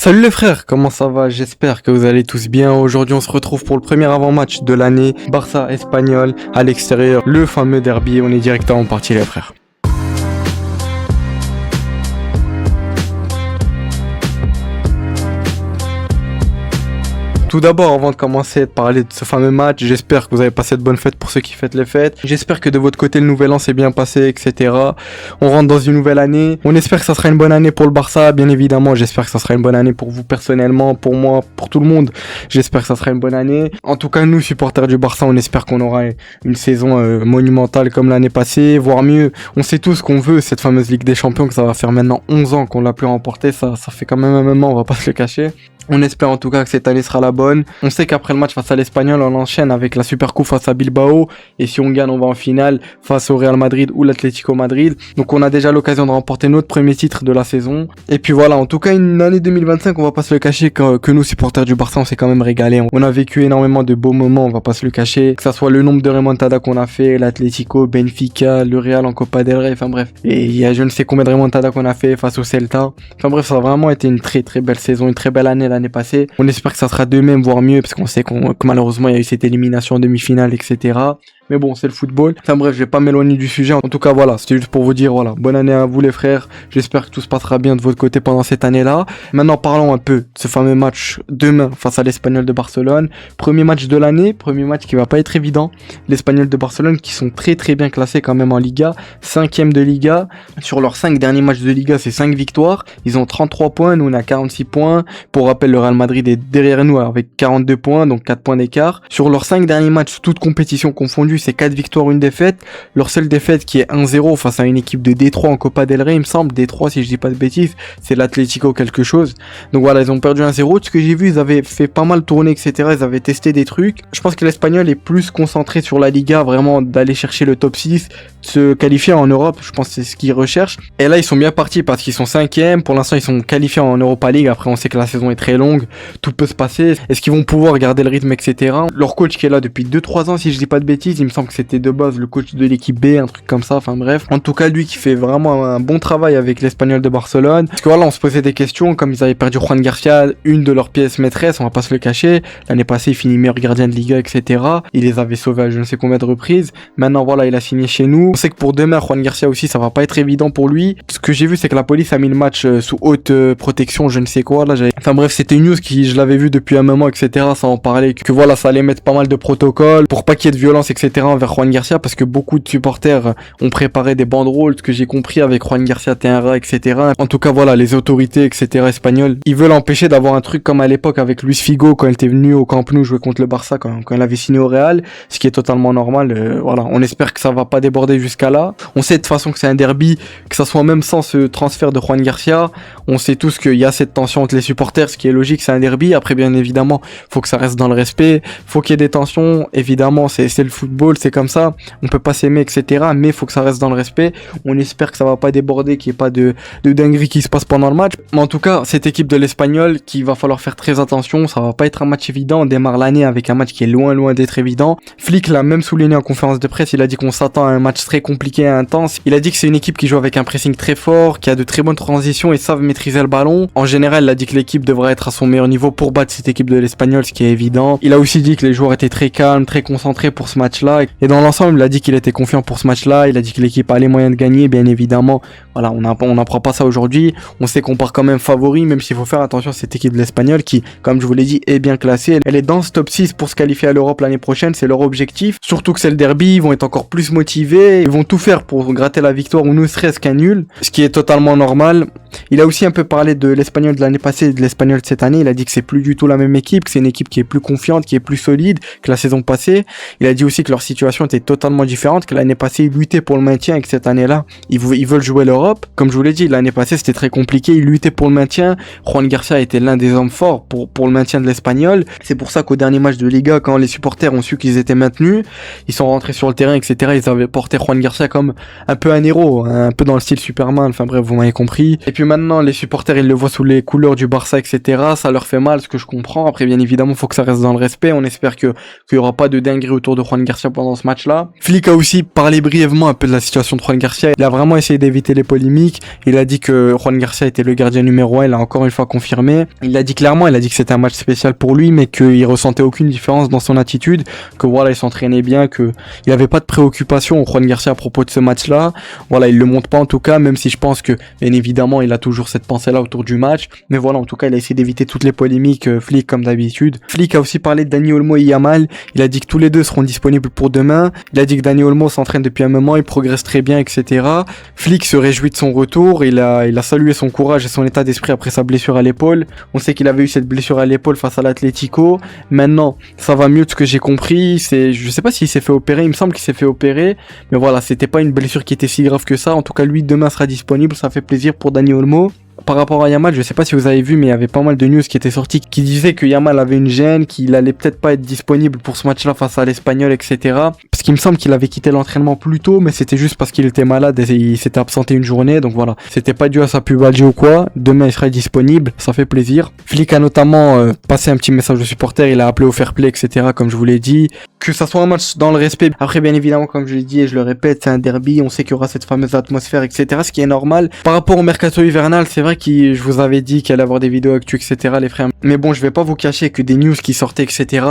Salut les frères, comment ça va? J'espère que vous allez tous bien. Aujourd'hui on se retrouve pour le premier avant-match de l'année. Barça Espagnol à l'extérieur, le fameux derby. On est directement parti les frères. Tout d'abord, avant de commencer à parler de ce fameux match, j'espère que vous avez passé de bonnes fêtes pour ceux qui fêtent les fêtes. J'espère que de votre côté, le nouvel an s'est bien passé, etc. On rentre dans une nouvelle année. On espère que ça sera une bonne année pour le Barça, bien évidemment. J'espère que ça sera une bonne année pour vous personnellement, pour moi, pour tout le monde. J'espère que ça sera une bonne année. En tout cas, nous, supporters du Barça, on espère qu'on aura une saison monumentale comme l'année passée, voire mieux. On sait tous qu'on veut cette fameuse Ligue des Champions, que ça va faire maintenant 11 ans qu'on l'a plus remportée. Ça fait quand même un moment, on va pas se le cacher. On espère en tout cas que cette année sera la bonne. On sait qu'après le match face à l'Espagnol, on enchaîne avec la Super Coupe face à Bilbao. Et si on gagne, on va en finale face au Real Madrid ou l'Atlético Madrid. Donc on a déjà l'occasion de remporter notre premier titre de la saison. Et puis voilà, en tout cas une année 2025, on va pas se le cacher que nous, supporters du Barça, on s'est quand même régalé. On a vécu énormément de beaux moments, on va pas se le cacher. Que ça soit le nombre de remontadas qu'on a fait, l'Atlético, Benfica, le Real en Copa del Rey, enfin bref. Et il y a je ne sais combien de remontadas qu'on a fait face au Celta. Enfin bref, ça a vraiment été une très très belle saison, une très belle année l'année passée. On espère que ça sera de même, voire mieux, parce qu'on sait que malheureusement il y a eu cette élimination en demi-finale, etc. Mais bon, c'est le football. Enfin bref, je vais pas m'éloigner du sujet. En tout cas, voilà, c'était juste pour vous dire, voilà, bonne année à vous les frères. J'espère que tout se passera bien de votre côté pendant cette année-là. Maintenant, parlons un peu de ce fameux match demain face à l'Espagnol de Barcelone. Premier match de l'année, premier match qui va pas être évident. L'Espagnol de Barcelone qui sont très très bien classés quand même en Liga. 5e de Liga. Sur leurs 5 derniers matchs de Liga, c'est 5 victoires. Ils ont 33 points, nous on a 46 points. Pour rappel, le Real Madrid est derrière nous avec 42 points, donc 4 points d'écart. Sur leurs 5 derniers matchs, toutes compétitions confondues, c'est 4 victoires, une défaite. Leur seule défaite qui est 1-0 face à une équipe de Détroit en Copa del Rey, il me semble. Détroit, si je dis pas de bêtises, c'est l'Atlético quelque chose. Donc voilà, ils ont perdu 1-0. Ce que j'ai vu, ils avaient fait pas mal tourner, etc. Ils avaient testé des trucs. Je pense que l'Espagnol est plus concentré sur la Liga, vraiment d'aller chercher le top 6, de se qualifier en Europe. Je pense que c'est ce qu'ils recherchent. Et là, ils sont bien partis parce qu'ils sont 5e. Pour l'instant, ils sont qualifiés en Europa League. Après, on sait que la saison est très longue. Tout peut se passer. Est-ce qu'ils vont pouvoir garder le rythme, etc. Leur coach qui est là depuis 2-3 ans, si je dis pas de bêtises, il me semble que c'était de base le coach de l'équipe B, un truc comme ça, enfin bref. En tout cas, lui qui fait vraiment un bon travail avec l'Espagnol de Barcelone. Parce que voilà, on se posait des questions, comme ils avaient perdu Juan Garcia, une de leurs pièces maîtresses, on va pas se le cacher. L'année passée, il finit meilleur gardien de Liga, etc. Il les avait sauvés à je ne sais combien de reprises. Maintenant, voilà, il a signé chez nous. On sait que pour demain, Juan Garcia aussi, ça va pas être évident pour lui. Ce que j'ai vu, c'est que la police a mis le match sous haute protection, je ne sais quoi. Là, enfin bref, c'était une news qui, je l'avais vu depuis un moment, etc. Ça en parlait que voilà, ça allait mettre pas mal de protocoles pour pas qu'il y ait de violence, etc. envers Juan Garcia, parce que beaucoup de supporters ont préparé des banderoles, ce que j'ai compris avec Juan Garcia Tenra, etc. En tout cas, voilà, les autorités, etc. espagnoles, ils veulent empêcher d'avoir un truc comme à l'époque avec Luis Figo quand il était venu au Camp Nou jouer contre le Barça, quand il avait signé au Real, ce qui est totalement normal. Voilà, on espère que ça va pas déborder jusqu'à là. On sait de toute façon que c'est un derby, que ça soit même sans ce transfert de Juan Garcia. On sait tous qu'il y a cette tension entre les supporters, ce qui est logique, c'est un derby. Après, bien évidemment, faut que ça reste dans le respect, faut qu'il y ait des tensions. Évidemment, c'est le football, c'est comme ça. On peut pas s'aimer, etc. Mais faut que ça reste dans le respect. On espère que ça va pas déborder, qu'il n'y ait pas de dinguerie qui se passe pendant le match. Mais en tout cas, cette équipe de l'Espagnol, qu'il va falloir faire très attention. Ça va pas être un match évident. On démarre l'année avec un match qui est loin d'être évident. Flick l'a même souligné en conférence de presse. Il a dit qu'on s'attend à un match très compliqué et intense. Il a dit que c'est une équipe qui joue avec un pressing très fort, qui a de très bonnes transitions et savent maîtriser le ballon. En général, il a dit que l'équipe devrait être à son meilleur niveau pour battre cette équipe de l'Espagnol, ce qui est évident. Il a aussi dit que les joueurs étaient très calmes, très concentrés pour ce match-là. Et dans l'ensemble, il a dit qu'il était confiant pour ce match-là. Il a dit que l'équipe a les moyens de gagner, bien évidemment. Voilà, on n'apprend pas ça aujourd'hui. On sait qu'on part quand même favori, même s'il faut faire attention à cette équipe de l'Espagnol qui, comme je vous l'ai dit, est bien classée. Elle est dans ce top 6 pour se qualifier à l'Europe l'année prochaine. C'est leur objectif. Surtout que c'est le derby. Ils vont être encore plus motivés. Ils vont tout faire pour gratter la victoire ou ne serait-ce qu'un nul. Ce qui est totalement normal. Il a aussi un peu parlé de l'Espagnol de l'année passée et de l'Espagnol de cette année. Il a dit que c'est plus du tout la même équipe, que c'est une équipe qui est plus confiante, qui est plus solide que la saison passée. Il a dit aussi que leur situation était totalement différente, que l'année passée ils luttaient pour le maintien et que cette année-là ils veulent jouer l'Europe. Comme je vous l'ai dit, l'année passée c'était très compliqué, ils luttaient pour le maintien. Juan Garcia était l'un des hommes forts pour le maintien de l'Espagnol. C'est pour ça qu'au dernier match de Liga, quand les supporters ont su qu'ils étaient maintenus, ils sont rentrés sur le terrain, etc. Ils avaient porté Juan Garcia comme un peu un héros, un peu dans le style Superman. Enfin bref, vous m'avez compris. Et puis maintenant les supporters ils le voient sous les couleurs du Barça, etc. Ça leur fait mal, ce que je comprends. Après bien évidemment faut que ça reste dans le respect. On espère qu'il y aura pas de dinguerie autour de Juan Garcia pendant ce match-là. Flick a aussi parlé brièvement un peu de la situation de Juan Garcia. Il a vraiment essayé d'éviter les polémiques. Il a dit que Juan Garcia était le gardien numéro 1, il a encore une fois confirmé. Il a dit clairement, il a dit que c'était un match spécial pour lui, mais qu'il ressentait aucune différence dans son attitude, que voilà, il s'entraînait bien, que il avait pas de préoccupation, Juan Garcia, à propos de ce match-là. Voilà, il le montre pas en tout cas, même si je pense que, bien évidemment, il a toujours cette pensée-là autour du match. Mais voilà, en tout cas, il a essayé d'éviter toutes les polémiques, Flick, comme d'habitude. Flick a aussi parlé de Dani Olmo et Yamal. Il a dit que tous les deux seront disponibles pour demain. Il a dit que Dani Olmo s'entraîne depuis un moment, il progresse très bien, etc. Flick se réjouit de son retour. Il a salué son courage et son état d'esprit après sa blessure à l'épaule. On sait qu'il avait eu cette blessure à l'épaule face à l'Atlético. Maintenant, ça va mieux de ce que j'ai compris. Je sais pas s'il s'est fait opérer. Il me semble qu'il s'est fait opérer. Mais voilà, c'était pas une blessure qui était si grave que ça. En tout cas, lui, demain sera disponible. Ça fait plaisir pour Dani Olmo. Par rapport à Yamal, je sais pas si vous avez vu, mais il y avait pas mal de news qui étaient sorties qui disaient que Yamal avait une gêne, qu'il allait peut-être pas être disponible pour ce match-là face à l'Espagnol, etc. Parce qu'il me semble qu'il avait quitté l'entraînement plus tôt, mais c'était juste parce qu'il était malade et il s'était absenté une journée. Donc voilà, c'était pas dû à sa pubalgie ou quoi. Demain, il sera disponible, ça fait plaisir. Flick a notamment passé un petit message aux supporters, il a appelé au fair play, etc. Comme je vous l'ai dit. Que ça soit un match dans le respect. Après, bien évidemment, comme je l'ai dit et je le répète, c'est un derby, on sait qu'il y aura cette fameuse atmosphère, etc. Ce qui est normal. Par rapport au mercato hivernal, c'est vrai que je vous avais dit qu'il allait avoir des vidéos actu, etc. les frères. Mais bon, je vais pas vous cacher que des news qui sortaient, etc.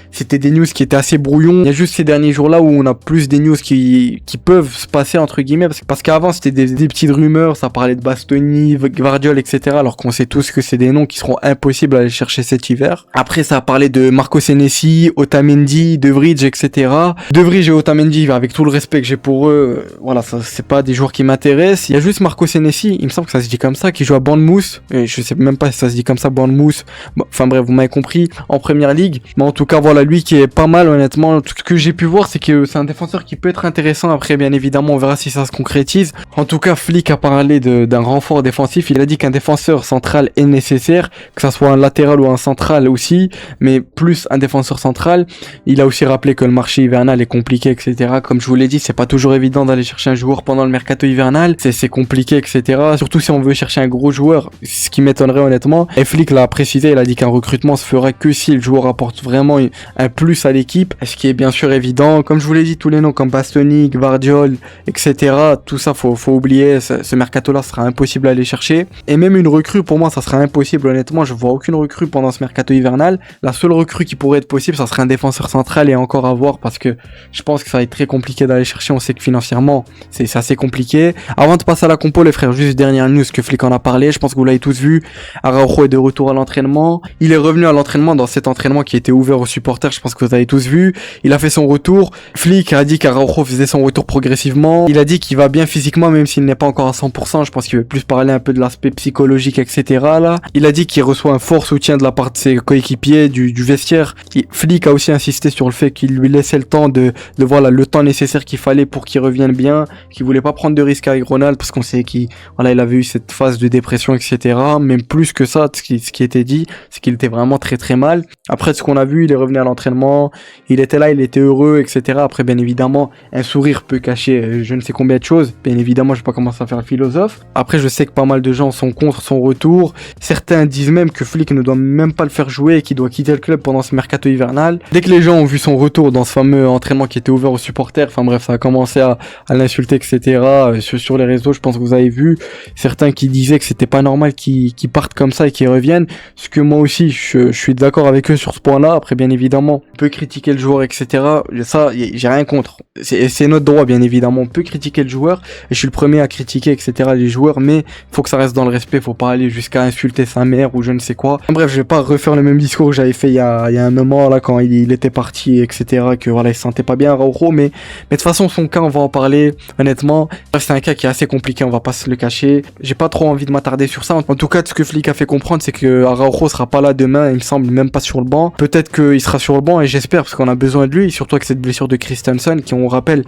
C'était des news qui étaient assez brouillons. Il y a juste ces derniers jours-là où on a plus des news qui peuvent se passer, entre guillemets. Parce qu'avant, c'était des petites rumeurs, ça parlait de Bastoni, Gvardiol, etc. Alors qu'on sait tous que c'est des noms qui seront impossibles à aller chercher cet hiver. Après, ça a parlé de Marco Senesi, Otamendi, De Vrij, etc. De Vrij et Otamendi, avec tout le respect que j'ai pour eux, voilà, ça, c'est pas des joueurs qui m'intéressent. Il y a juste Marco Senesi, il me semble que ça se dit comme ça, qui joue à Bournemouth. Et je sais même pas si ça se dit comme ça, Bournemouth. Bon, enfin bref, vous m'avez compris, en première ligue. Mais en tout cas, voilà, lui qui est pas mal, honnêtement. Tout ce que j'ai pu voir, c'est que c'est un défenseur qui peut être intéressant. Après, bien évidemment, on verra si ça se concrétise. En tout cas, Flick a parlé d'un renfort défensif. Il a dit qu'un défenseur central est nécessaire, que ça soit un latéral ou un central aussi, mais plus un défenseur central. Il a aussi rappelé que le marché hivernal est compliqué, etc. Comme je vous l'ai dit, c'est pas toujours évident d'aller chercher un joueur pendant le mercato hivernal. C'est compliqué, etc. Surtout si on veut chercher un gros joueur, ce qui m'étonnerait honnêtement. Et Flick l'a précisé, il a dit qu'un recrutement se fera que si le joueur apporte vraiment un plus à l'équipe, ce qui est bien sûr évident. Comme je vous l'ai dit, tous les noms comme Bastoni, Gvardiol, etc. Tout ça, faut oublier. Ce mercato-là sera impossible à aller chercher. Et même une recrue, pour moi, ça sera impossible. Honnêtement, je vois aucune recrue pendant ce mercato hivernal. La seule recrue qui pourrait être possible, ça serait un défenseur central et encore à voir parce que je pense que ça va être très compliqué d'aller chercher. On sait que financièrement, c'est assez compliqué. Avant de passer à la compo, les frères, juste dernière news que Flick en a parlé. Je pense que vous l'avez tous vu. Araujo est de retour à l'entraînement. Il est revenu à l'entraînement dans cet entraînement qui était ouvert aux supporters. Je pense que vous avez tous vu. Il a fait son retour. Flick a dit qu'Araujo faisait son retour progressivement. Il a dit qu'il va bien physiquement, même s'il n'est pas encore à 100%. Je pense qu'il veut plus parler un peu de l'aspect psychologique, etc. là. Il a dit qu'il reçoit un fort soutien de la part de ses coéquipiers, du vestiaire. Flick a aussi insisté sur le fait qu'il lui laissait le temps de voilà, le temps nécessaire qu'il fallait pour qu'il revienne bien, qu'il voulait pas prendre de risques avec Ronald parce qu'on sait qu'il avait eu cette phase de dépression, etc. Même plus que ça, ce qui était dit, c'est qu'il était vraiment très très mal. Après, ce qu'on a vu, il est revenu à l'entraînement, il était là, il était heureux, etc. Après, bien évidemment, un sourire peut cacher je ne sais combien de choses. Bien évidemment, je vais pas commencer à faire le philosophe. Après, je sais que pas mal de gens sont contre son retour. Certains disent même que Flick ne doit même pas le faire jouer et qu'il doit quitter le club pendant ce mercato hivernal. Dès que les gens ont vu son retour dans ce fameux entraînement qui était ouvert aux supporters, enfin bref, ça a commencé à l'insulter, etc. Sur les réseaux, je pense que vous avez vu certains qui disaient que c'était pas normal qu'ils partent comme ça et qu'ils reviennent. Ce que moi aussi, je suis d'accord avec eux sur ce point-là. Après, bien évidemment, on peut critiquer le joueur, etc. Ça, j'ai rien contre. C'est notre droit, bien évidemment. On peut critiquer le joueur et je suis le premier à critiquer, etc. les joueurs, mais faut que ça reste dans le respect. Faut pas aller jusqu'à insulter sa mère ou je ne sais quoi. Bref, je vais pas refaire le même discours que j'avais fait il y a un moment là quand il était parti, etc. Que voilà, il se sentait pas bien, Araujo, mais de toute façon, son cas, on va en parler. Honnêtement, c'est un cas qui est assez compliqué, on va pas se le cacher. J'ai pas trop envie de m'attarder sur ça. En tout cas, ce que Flick a fait comprendre, c'est que Araujo sera pas là demain, il me semble même pas sur le banc. Peut-être qu'il sera sur le banc et j'espère parce qu'on a besoin de lui, surtout avec cette blessure de Christensen qui, on rappelle,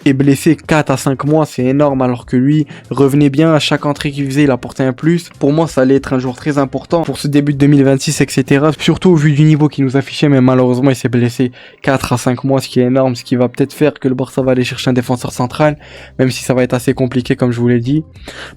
est blessé 4 à 5 mois, c'est énorme alors que lui revenait bien à chaque entrée qu'il faisait, il apportait un plus. Pour moi, ça allait être un joueur très important pour ce début de 2026, etc. Surtout au vu du niveau qu'il nous affichait, mais malheureusement, il s'est blessé 4 à 5 mois, ce qui est énorme, ce qui va peut-être faire que le Barça va aller chercher un défenseur central, même si ça va être assez compliqué comme je vous l'ai dit.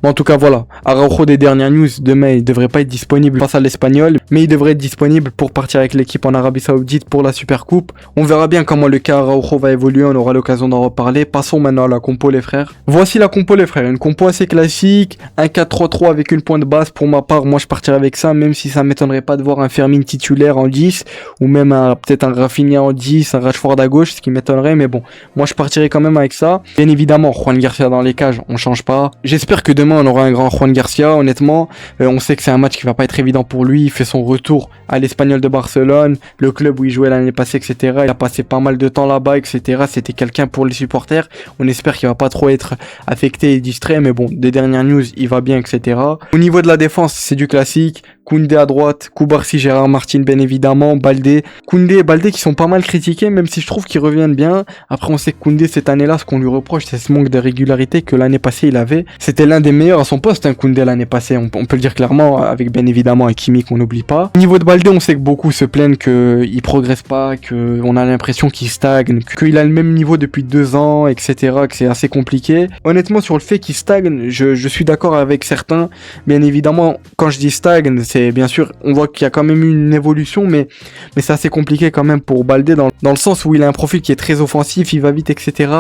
Mais en tout cas, voilà. Araujo des dernières news, demain il devrait pas être disponible face à l'Espagnol, mais il devrait être disponible pour partir avec l'équipe en Arabie Saoudite pour la Super Coupe. On verra bien comment le cas Araujo va évoluer, on aura l'occasion d'en reparler. Passons maintenant à la compo les frères. Voici la compo les frères, une compo assez classique, un 4-3-3 avec une pointe basse. Pour ma part, moi je partirais avec ça, même si ça m'étonnerait pas de voir un Fermin titulaire en 10, ou même peut-être un Rafinha en 10, un Rashford à gauche, ce qui m'étonnerait, mais bon, moi je partirais quand même avec ça. Bien évidemment, Juan Garcia dans les cages, on change pas. J'espère que demain on aura un grand Juan Garcia, honnêtement. On sait que c'est un match qui va pas être évident pour lui, il fait son retour à l'Espagnol de Barcelone, le club où il jouait l'année passée, etc. Il a passé pas mal de temps là-bas, etc. C'était quelqu'un pour les supporters. On espère qu'il va pas trop être affecté et distrait, mais bon, des dernières news, il va bien, etc. Au niveau de la défense, c'est du classique. Koundé à droite, Koubarsi, Gérard Martin, bien évidemment, Baldé. Koundé et Baldé qui sont pas mal critiqués, même si je trouve qu'ils reviennent bien. Après, on sait que Koundé, cette année-là, ce qu'on lui reproche, c'est ce manque de régularité que l'année passée, il avait. C'était l'un des meilleurs à son poste, hein, Koundé, l'année passée. On peut le dire clairement, avec bien évidemment un Kimi qu'on n'oublie pas. Au niveau de Baldé, on sait que beaucoup se plaignent qu'il progresse pas, qu'on a l'impression qu'il stagne, qu'il a le même niveau depuis 2 ans, etc., que c'est assez compliqué. Honnêtement, sur le fait qu'il stagne, je suis d'accord avec certains. Bien évidemment, quand je dis stagne, c'est bien sûr, on voit qu'il y a quand même eu une évolution, mais c'est assez compliqué quand même pour Baldé dans le sens où il a un profil qui est très offensif, il va vite, etc.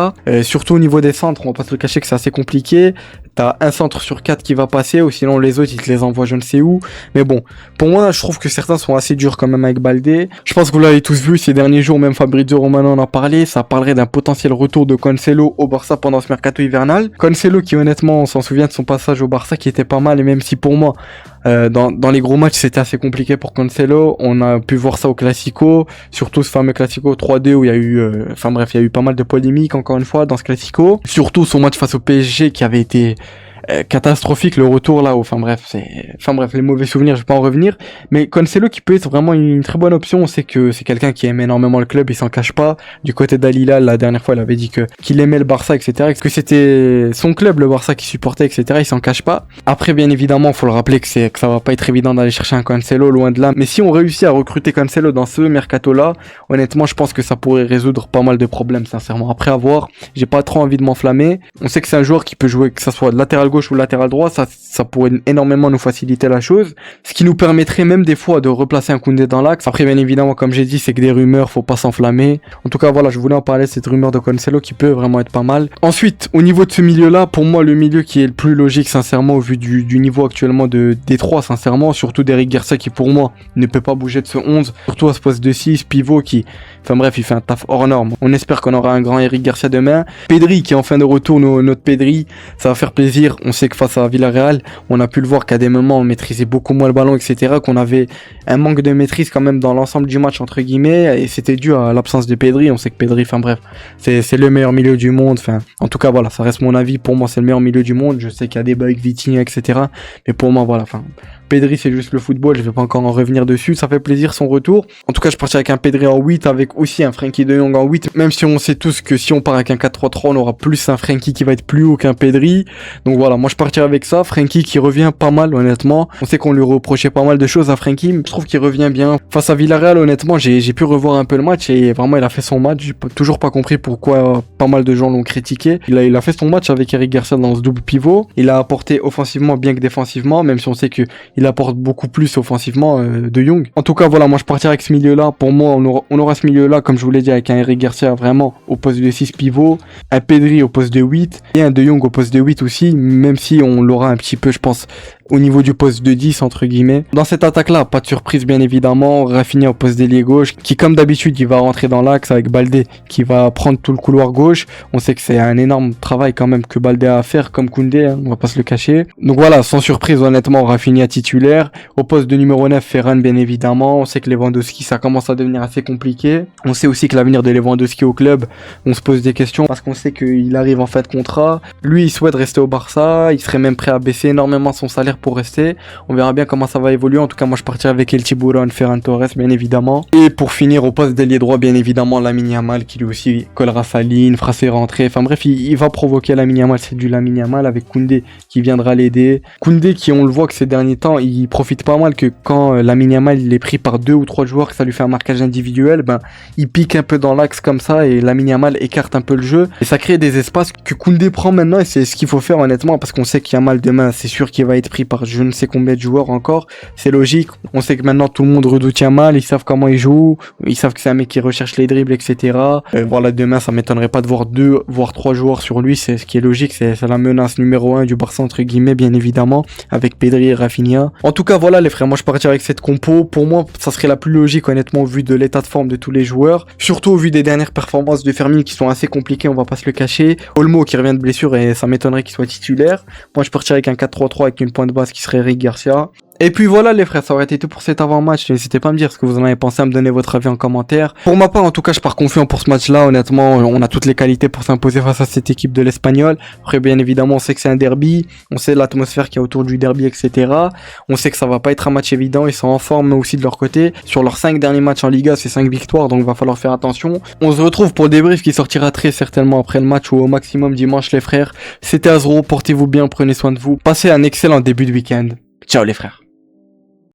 Surtout au niveau des centres, on va pas se le cacher que c'est assez compliqué. T'as un centre sur 4 qui va passer, ou sinon les autres ils te les envoient je ne sais où. Mais bon, pour moi, je trouve que certains sont assez durs quand même avec Baldé. Je pense que vous l'avez tous vu ces derniers jours, même Fabrizio Romano en a parlé. Ça parlerait d'un potentiel retour de Cancelo au Barça pendant ce mercato hivernal. Cancelo qui honnêtement, on s'en souvient de son passage au Barça qui était pas mal, et même si pour moi, dans les gros matchs c'était assez compliqué pour Cancelo, on a pu voir ça au Classico, surtout ce fameux Classico 3-2 où il y a eu, il y a eu pas mal de polémiques encore une fois dans ce Classico, surtout son match face au PSG qui avait été catastrophique, le retour là, les mauvais souvenirs, je vais pas en revenir, mais Cancelo qui peut être vraiment une très bonne option. On sait que c'est quelqu'un qui aime énormément le club, il s'en cache pas. Du côté d'Al Hilal, la dernière fois, il avait dit qu'il aimait le Barça, etc., que c'était son club, le Barça, qui supportait, etc., il s'en cache pas. Après, bien évidemment, faut le rappeler que ça va pas être évident d'aller chercher un Cancelo, loin de là, mais si on réussit à recruter Cancelo dans ce mercato là, honnêtement, je pense que ça pourrait résoudre pas mal de problèmes, sincèrement. Après avoir, j'ai pas trop envie de m'enflammer. On sait que c'est un joueur qui peut jouer, que ça soit de latéral gauche ou latéral droit, ça pourrait énormément nous faciliter la chose, ce qui nous permettrait même des fois de replacer un Koundé dans l'axe. Après, bien évidemment, comme j'ai dit, c'est que des rumeurs, faut pas s'enflammer. En tout cas, voilà, je voulais en parler, cette rumeur de Cancelo qui peut vraiment être pas mal. Ensuite, au niveau de ce milieu-là, pour moi, le milieu qui est le plus logique, sincèrement, au vu du niveau actuellement des trois, sincèrement, surtout d'Eric Garcia qui, pour moi, ne peut pas bouger de ce 11, surtout à ce poste de 6, pivot qui, il fait un taf hors norme. On espère qu'on aura un grand Eric Garcia demain. Pedri qui est en fin de retour, notre Pedri, ça va faire plaisir. On sait que face à Villarreal, on a pu le voir qu'à des moments on maîtrisait beaucoup moins le ballon, etc., qu'on avait un manque de maîtrise quand même dans l'ensemble du match, entre guillemets, et c'était dû à l'absence de Pedri. On sait que Pedri, c'est le meilleur milieu du monde, en tout cas voilà, ça reste mon avis, pour moi c'est le meilleur milieu du monde. Je sais qu'il y a des bugs, Vitinha, etc., mais pour moi voilà, Pedri c'est juste le football, je vais pas encore en revenir dessus, ça fait plaisir son retour. En tout cas, je partirai avec un Pedri en 8, avec aussi un Frenkie de Jong en 8, même si on sait tous que si on part avec un 4-3-3, on aura plus un Frenkie qui va être plus haut qu'un Pedri. Donc voilà, moi je partirai avec ça, Frenkie qui revient pas mal honnêtement. On sait qu'on lui reprochait pas mal de choses à Frenkie, mais je trouve qu'il revient bien. Face à Villarreal, honnêtement, j'ai pu revoir un peu le match et vraiment il a fait son match. J'ai toujours pas compris pourquoi pas mal de gens l'ont critiqué. Il a fait son match avec Eric Garcia dans ce double pivot. Il a apporté offensivement bien que défensivement, même si on sait que il apporte beaucoup plus offensivement de Jong. En tout cas, voilà, moi je partirai avec ce milieu-là. Pour moi, on aura ce milieu-là, comme je vous l'ai dit, avec un Eric Garcia vraiment au poste de 6 pivot, un Pedri au poste de 8 et un De Jong au poste de 8 aussi, même si on l'aura un petit peu, je pense, au niveau du poste de 10 entre guillemets. Dans cette attaque-là, pas de surprise bien évidemment, Rafinha au poste d'ailier gauche, qui comme d'habitude il va rentrer dans l'axe avec Baldé qui va prendre tout le couloir gauche. On sait que c'est un énorme travail quand même que Baldé a à faire comme Koundé, on va pas se le cacher. Donc voilà, sans surprise honnêtement, Rafinha titulaire. Au poste de numéro 9, Ferran bien évidemment. On sait que Lewandowski ça commence à devenir assez compliqué. On sait aussi que l'avenir de Lewandowski au club, on se pose des questions parce qu'on sait qu'il arrive en fin de contrat. Lui il souhaite rester au Barça, il serait même prêt à baisser énormément son salaire pour rester. On verra bien comment ça va évoluer. En tout cas, moi je partirai avec El Tiburon, Ferran Torres, bien évidemment. Et pour finir, au poste d'ailier droit, bien évidemment, Lamine Yamal qui lui aussi collera sa ligne, fera ses rentrées. Enfin bref, il va provoquer Lamine Yamal. C'est du Lamine Yamal avec Koundé qui viendra l'aider. Koundé qui, on le voit que ces derniers temps, il profite pas mal que quand Lamine Yamal il est pris par 2 ou 3 joueurs, que ça lui fait un marquage individuel, il pique un peu dans l'axe comme ça et Lamine Yamal écarte un peu le jeu. Et ça crée des espaces que Koundé prend maintenant et c'est ce qu'il faut faire honnêtement parce qu'on sait qu'il Yamal demain, c'est sûr qu'il va être pris pris par je ne sais combien de joueurs encore. C'est logique. On sait que maintenant tout le monde redoute Yamal, ils savent comment il joue, ils savent que c'est un mec qui recherche les dribbles, etc. Voilà, demain, ça m'étonnerait pas de voir 2 voire 3 joueurs sur lui. C'est ce qui est logique, c'est la menace numéro 1 du Barça entre guillemets, bien évidemment, avec Pedri et Rafinha. En tout cas, voilà les frères, moi je partirais avec cette compo. Pour moi, ça serait la plus logique honnêtement au vu de l'état de forme de tous les joueurs, surtout au vu des dernières performances de Fermin qui sont assez compliquées, on va pas se le cacher. Olmo qui revient de blessure et ça m'étonnerait qu'il soit titulaire. Moi je partirais avec un 4-3-3 avec une pointe basse qui serait Eric Garcia. Et puis voilà les frères, ça aurait été tout pour cet avant-match. N'hésitez pas à me dire ce que vous en avez pensé, à me donner votre avis en commentaire. Pour ma part, en tout cas, je pars confiant pour ce match-là. Honnêtement, on a toutes les qualités pour s'imposer face à cette équipe de l'Espagnol. Après, bien évidemment, on sait que c'est un derby. On sait l'atmosphère qu'il y a autour du derby, etc. On sait que ça va pas être un match évident. Ils sont en forme aussi de leur côté. Sur leurs 5 derniers matchs en Liga, c'est 5 victoires, donc va falloir faire attention. On se retrouve pour le débrief qui sortira très certainement après le match ou au maximum dimanche les frères. C'était Azro, portez-vous bien, prenez soin de vous. Passez un excellent début de week-end. Ciao les frères.